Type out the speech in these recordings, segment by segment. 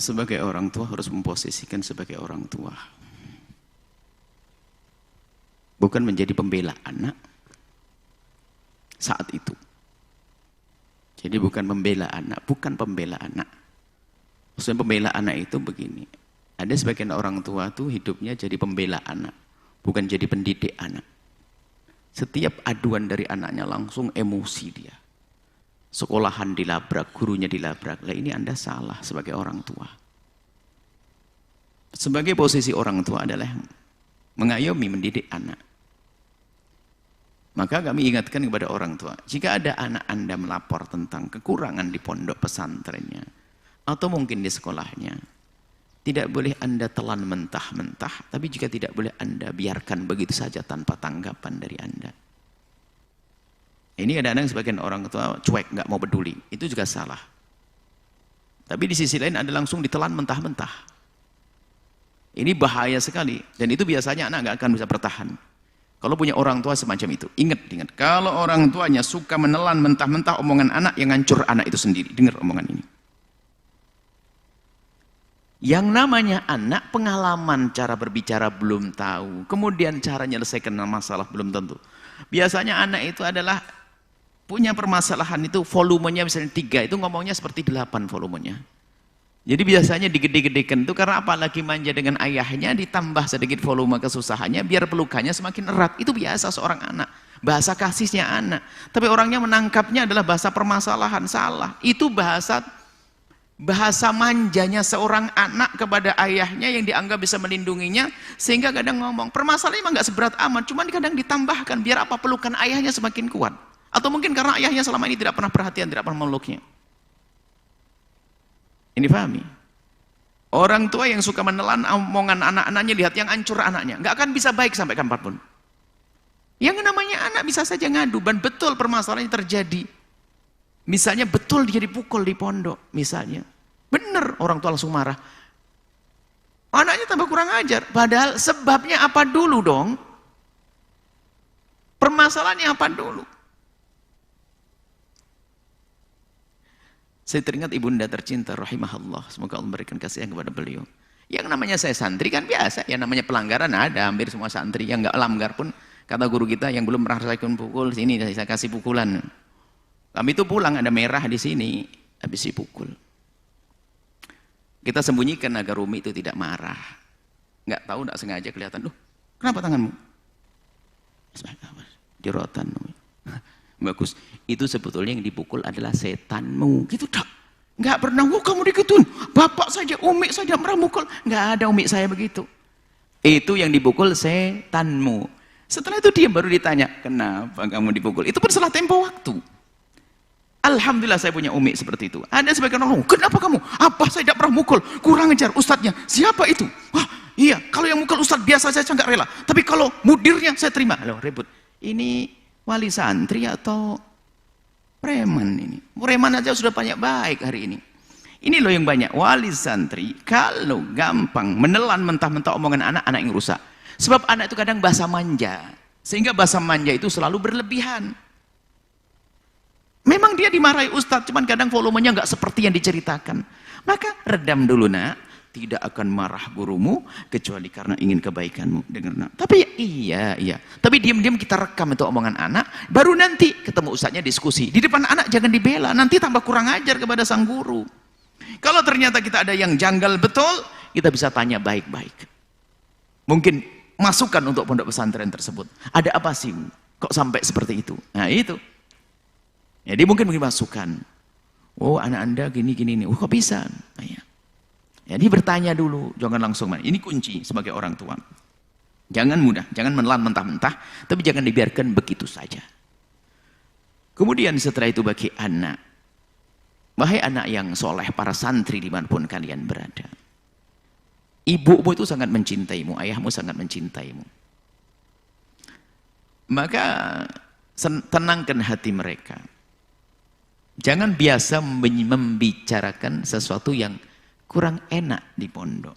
sebagai orang tua harus memposisikan sebagai orang tua. Bukan menjadi pembela anak saat itu. Jadi bukan pembela anak, bukan pembela anak. Maksudnya pembela anak itu begini. Ada sebagian orang tua tuh hidupnya jadi pembela anak, bukan jadi pendidik anak. Setiap aduan dari anaknya langsung emosi dia. Sekolahan dilabrak, gurunya dilabrak. Lah ini Anda salah sebagai orang tua. Sebagai posisi orang tua adalah mengayomi, mendidik anak. Maka kami ingatkan kepada orang tua, jika ada anak Anda melapor tentang kekurangan di pondok pesantrennya, atau mungkin di sekolahnya, tidak boleh Anda telan mentah-mentah, tapi juga tidak boleh Anda biarkan begitu saja tanpa tanggapan dari Anda. Ini kadang-kadang sebagian orang tua cuek, nggak mau peduli, itu juga salah. Tapi di sisi lain Anda langsung ditelan mentah-mentah. Ini bahaya sekali, dan itu biasanya anak nggak akan bisa bertahan. Kalau punya orang tua semacam itu, ingat, kalau orang tuanya suka menelan mentah-mentah omongan anak, yang hancur anak itu sendiri. Dengar omongan ini. Yang namanya anak, pengalaman cara berbicara belum tahu, kemudian cara menyelesaikan masalah belum tentu. Biasanya anak itu adalah punya permasalahan itu volumenya misalnya 3, itu ngomongnya seperti 8 volumenya. Jadi biasanya digede-gedekan itu karena apalagi manja dengan ayahnya, ditambah sedikit volume kesusahannya biar pelukannya semakin erat. Itu biasa seorang anak, bahasa kasihnya anak. Tapi orangnya menangkapnya adalah bahasa permasalahan, salah. Itu bahasa manjanya seorang anak kepada ayahnya yang dianggap bisa melindunginya, sehingga kadang ngomong permasalahannya memang gak seberat amat, cuman kadang ditambahkan biar apa, pelukan ayahnya semakin kuat. Atau mungkin karena ayahnya selama ini tidak pernah perhatian, tidak pernah memeluknya. Ini pahami? Orang tua yang suka menelan omongan anak-anaknya, lihat yang hancur anaknya, nggak akan bisa baik sampai kapanpun. Yang namanya anak bisa saja ngadu, dan betul permasalahannya terjadi. Misalnya betul dia dipukul di pondok, misalnya. Benar, orang tua langsung marah. Anaknya tambah kurang ajar, padahal sebabnya apa dulu dong? Permasalahannya apa dulu? Saya teringat ibunda tercinta rahimahullah, semoga Allah memberikan kasih kepada beliau. Yang namanya saya santri kan biasa, yang namanya pelanggaran ada, hampir semua santri yang nggak langgar pun, kata guru kita yang belum pernah saya pukul, sini saya kasih pukulan. Kami itu pulang ada merah di sini, habis dipukul. Kita sembunyikan agar Umi itu tidak marah. Nggak tahu, nggak sengaja kelihatan, loh kenapa tanganmu? Jerotan. Bagus, itu sebetulnya yang dipukul adalah setanmu, gitu tak? Nggak pernah, kamu digituin, bapak saja, umi saja pernah mukul, nggak ada umi saya begitu. Itu yang dipukul setanmu. Setelah itu dia baru ditanya, kenapa kamu dipukul? Itu pun setelah tempo waktu. Alhamdulillah saya punya umi seperti itu. Ada sebagian orang, kenapa kamu? Apa saya tidak pernah mukul? Kurang ajar ustadznya. Siapa itu? Wah, iya, kalau yang mukul ustadz biasa saja nggak rela. Tapi kalau mudirnya saya terima. Loh, ribut. Ini wali santri atau preman ini? Preman aja sudah banyak baik hari ini. Ini loh yang banyak. Wali santri kalau gampang menelan mentah-mentah omongan anak yang rusak. Sebab anak itu kadang bahasa manja. Sehingga bahasa manja itu selalu berlebihan. Memang dia dimarahi ustadz, cuman kadang volumenya nggak seperti yang diceritakan. Maka redam dulu nak, tidak akan marah gurumu kecuali karena ingin kebaikanmu. Dengar nak. Tapi iya. Tapi diam-diam kita rekam itu omongan anak, baru nanti ketemu ustadznya diskusi. Di depan anak jangan dibela, nanti tambah kurang ajar kepada sang guru. Kalau ternyata kita ada yang janggal betul, kita bisa tanya baik-baik. Mungkin masukan untuk pondok pesantren tersebut. Ada apa sih? Kok sampai seperti itu? Nah itu. Jadi mungkin masukan. Oh anak anda gini nih. Oh kok bisa? Nah, ya. Jadi bertanya dulu, jangan langsung main. Ini kunci sebagai orang tua. Jangan mudah, jangan menelan mentah-mentah, tapi jangan dibiarkan begitu saja. Kemudian setelah itu bagi anak, wahai anak yang soleh, para santri dimanapun kalian berada, ibumu itu sangat mencintaimu, ayahmu sangat mencintaimu. Maka tenangkan hati mereka. Jangan biasa membicarakan sesuatu yang kurang enak di pondok.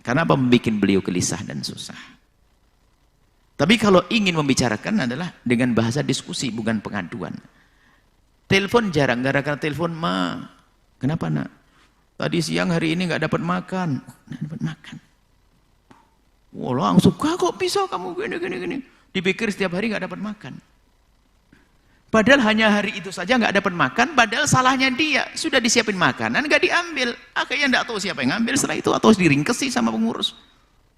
Karena apa? Membuat beliau gelisah dan susah. Tapi kalau ingin membicarakan adalah dengan bahasa diskusi, bukan pengaduan. Telepon jarang, gara-gara telepon, ma, kenapa nak? Tadi siang hari ini nggak dapat makan. Nggak dapat makan. Wah, langsung kok bisa kamu gini. Dipikir setiap hari nggak dapat makan. Padahal hanya hari itu saja nggak dapat makan, padahal salahnya dia. Sudah disiapin makanan, nggak diambil. Akhirnya nggak tahu siapa yang ngambil setelah itu, atau diringkesi sama pengurus.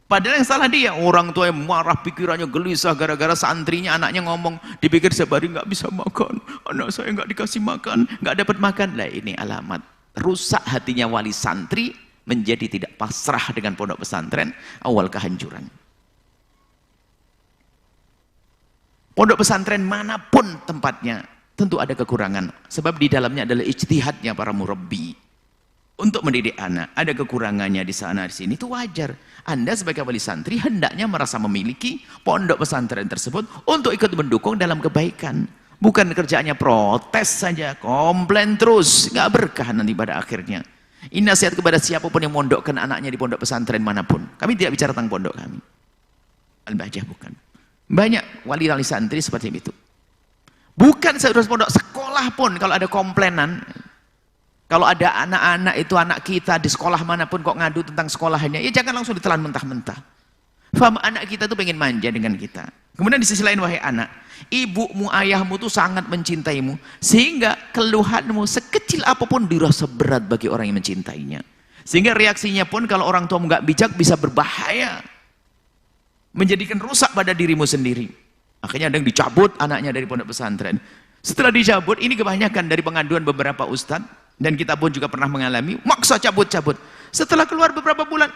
Padahal yang salah dia. Orang tua yang marah, pikirannya gelisah gara-gara santrinya, anaknya ngomong, dipikir setiap hari nggak bisa makan, anak saya nggak dikasih makan, nggak dapat makan. Lah ini alamat rusak hatinya wali santri, menjadi tidak pasrah dengan pondok pesantren, awal kehancuran. Pondok pesantren manapun tempatnya, tentu ada kekurangan. Sebab di dalamnya adalah ijtihadnya para murabbi. Untuk mendidik anak, ada kekurangannya di sana, di sini, itu wajar. Anda sebagai wali santri, hendaknya merasa memiliki pondok pesantren tersebut untuk ikut mendukung dalam kebaikan. Bukan kerjaannya protes saja, komplain terus, nggak berkah nanti pada akhirnya. Ini nasihat kepada siapapun yang mondokkan anaknya di pondok pesantren manapun. Kami tidak bicara tentang pondok kami. Al-Bahjah bukan. Banyak wali-wali santri seperti itu. Bukan seharus pondok, sekolah pun kalau ada komplainan, kalau ada anak-anak itu anak kita di sekolah manapun kok ngadu tentang sekolahnya, ya jangan langsung ditelan mentah-mentah. Faham, anak kita tuh pengen manja dengan kita. Kemudian di sisi lain, wahai anak, ibumu, ayahmu tuh sangat mencintaimu, sehingga keluhanmu sekecil apapun dirasa berat bagi orang yang mencintainya. Sehingga reaksinya pun kalau orang tuamu nggak bijak bisa berbahaya, menjadikan rusak pada dirimu sendiri. Akhirnya ada yang dicabut anaknya dari pondok pesantren. Setelah dicabut, ini kebanyakan dari pengaduan beberapa ustadz, dan kita pun juga pernah mengalami, maksa cabut-cabut. Setelah keluar beberapa bulan,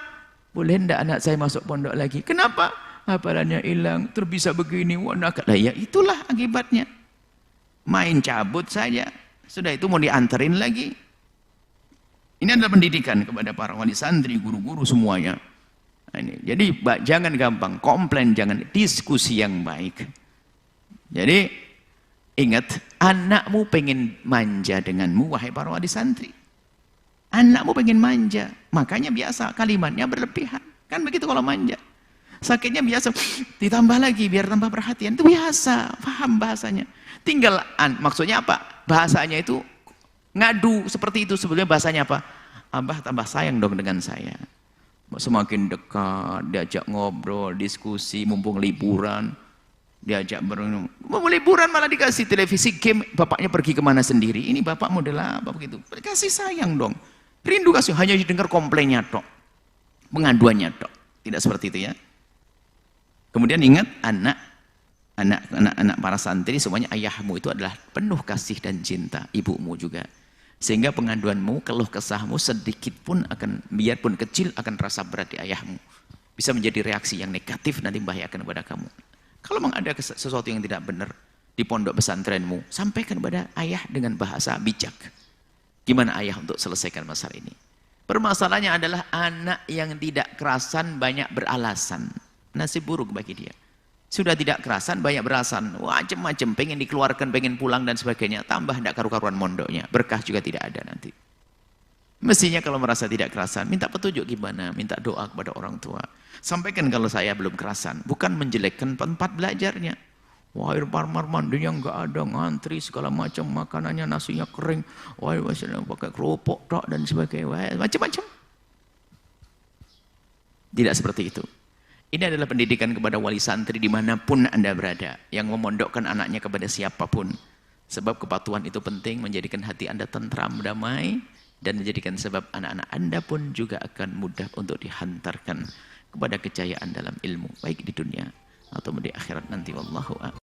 boleh enggak anak saya masuk pondok lagi? Kenapa? Hafalannya hilang, terbisa begini, wanaka. Lah ya itulah akibatnya. Main cabut saja. Sudah itu mau dianterin lagi. Ini adalah pendidikan kepada para wali santri, guru-guru semuanya. Nah, ini. Jadi jangan gampang komplain, jangan, diskusi yang baik. Jadi ingat, anakmu pengen manja denganmu, wahai para wali santri. Anakmu pengen manja, makanya biasa kalimatnya berlebihan. Kan begitu kalau manja. Sakitnya biasa, ditambah lagi biar tambah perhatian. Itu biasa, paham bahasanya. Tinggal, maksudnya apa? Bahasanya itu ngadu seperti itu. Sebetulnya bahasanya apa? Abah tambah sayang dong dengan saya. Semakin dekat, diajak ngobrol, diskusi, mumpung liburan, diajak liburan malah dikasih televisi, game, bapaknya pergi kemana sendiri, ini bapak model apa begitu, kasih sayang dong, rindu kasih, hanya dengar komplainnya tok, pengaduannya tok, tidak seperti itu ya. Kemudian ingat, anak para santri semuanya, ayahmu itu adalah penuh kasih dan cinta, ibumu juga. Sehingga pengaduanmu, keluh kesahmu sedikit pun akan, biarpun kecil, akan terasa berat di ayahmu. Bisa menjadi reaksi yang negatif nanti membahayakan kepada kamu. Kalau memang ada sesuatu yang tidak benar di pondok pesantrenmu, sampaikan kepada ayah dengan bahasa bijak. Gimana ayah untuk selesaikan masalah ini? Permasalahannya adalah anak yang tidak kerasan banyak beralasan. Nasib buruk bagi dia. Sudah tidak kerasan, banyak beralasan, macam-macam, pengen dikeluarkan, pengen pulang dan sebagainya, tambah tidak karu-karuan mondoknya, berkah juga tidak ada nanti. Mestinya kalau merasa tidak kerasan, minta petunjuk gimana, minta doa kepada orang tua. Sampaikan kalau saya belum kerasan, bukan menjelekkan tempat belajarnya. Wah, kamar mandinya nggak ada, ngantri segala macam, makanannya nasinya kering, wah pakai kerupuk tok dan sebagainya, macam-macam. Tidak seperti itu. Ini adalah pendidikan kepada wali santri dimanapun Anda berada, yang memondokkan anaknya kepada siapapun. Sebab kepatuhan itu penting, menjadikan hati Anda tentram, damai, dan menjadikan sebab anak-anak Anda pun juga akan mudah untuk dihantarkan kepada kejayaan dalam ilmu, baik di dunia atau di akhirat nanti. Wallahu a'lam.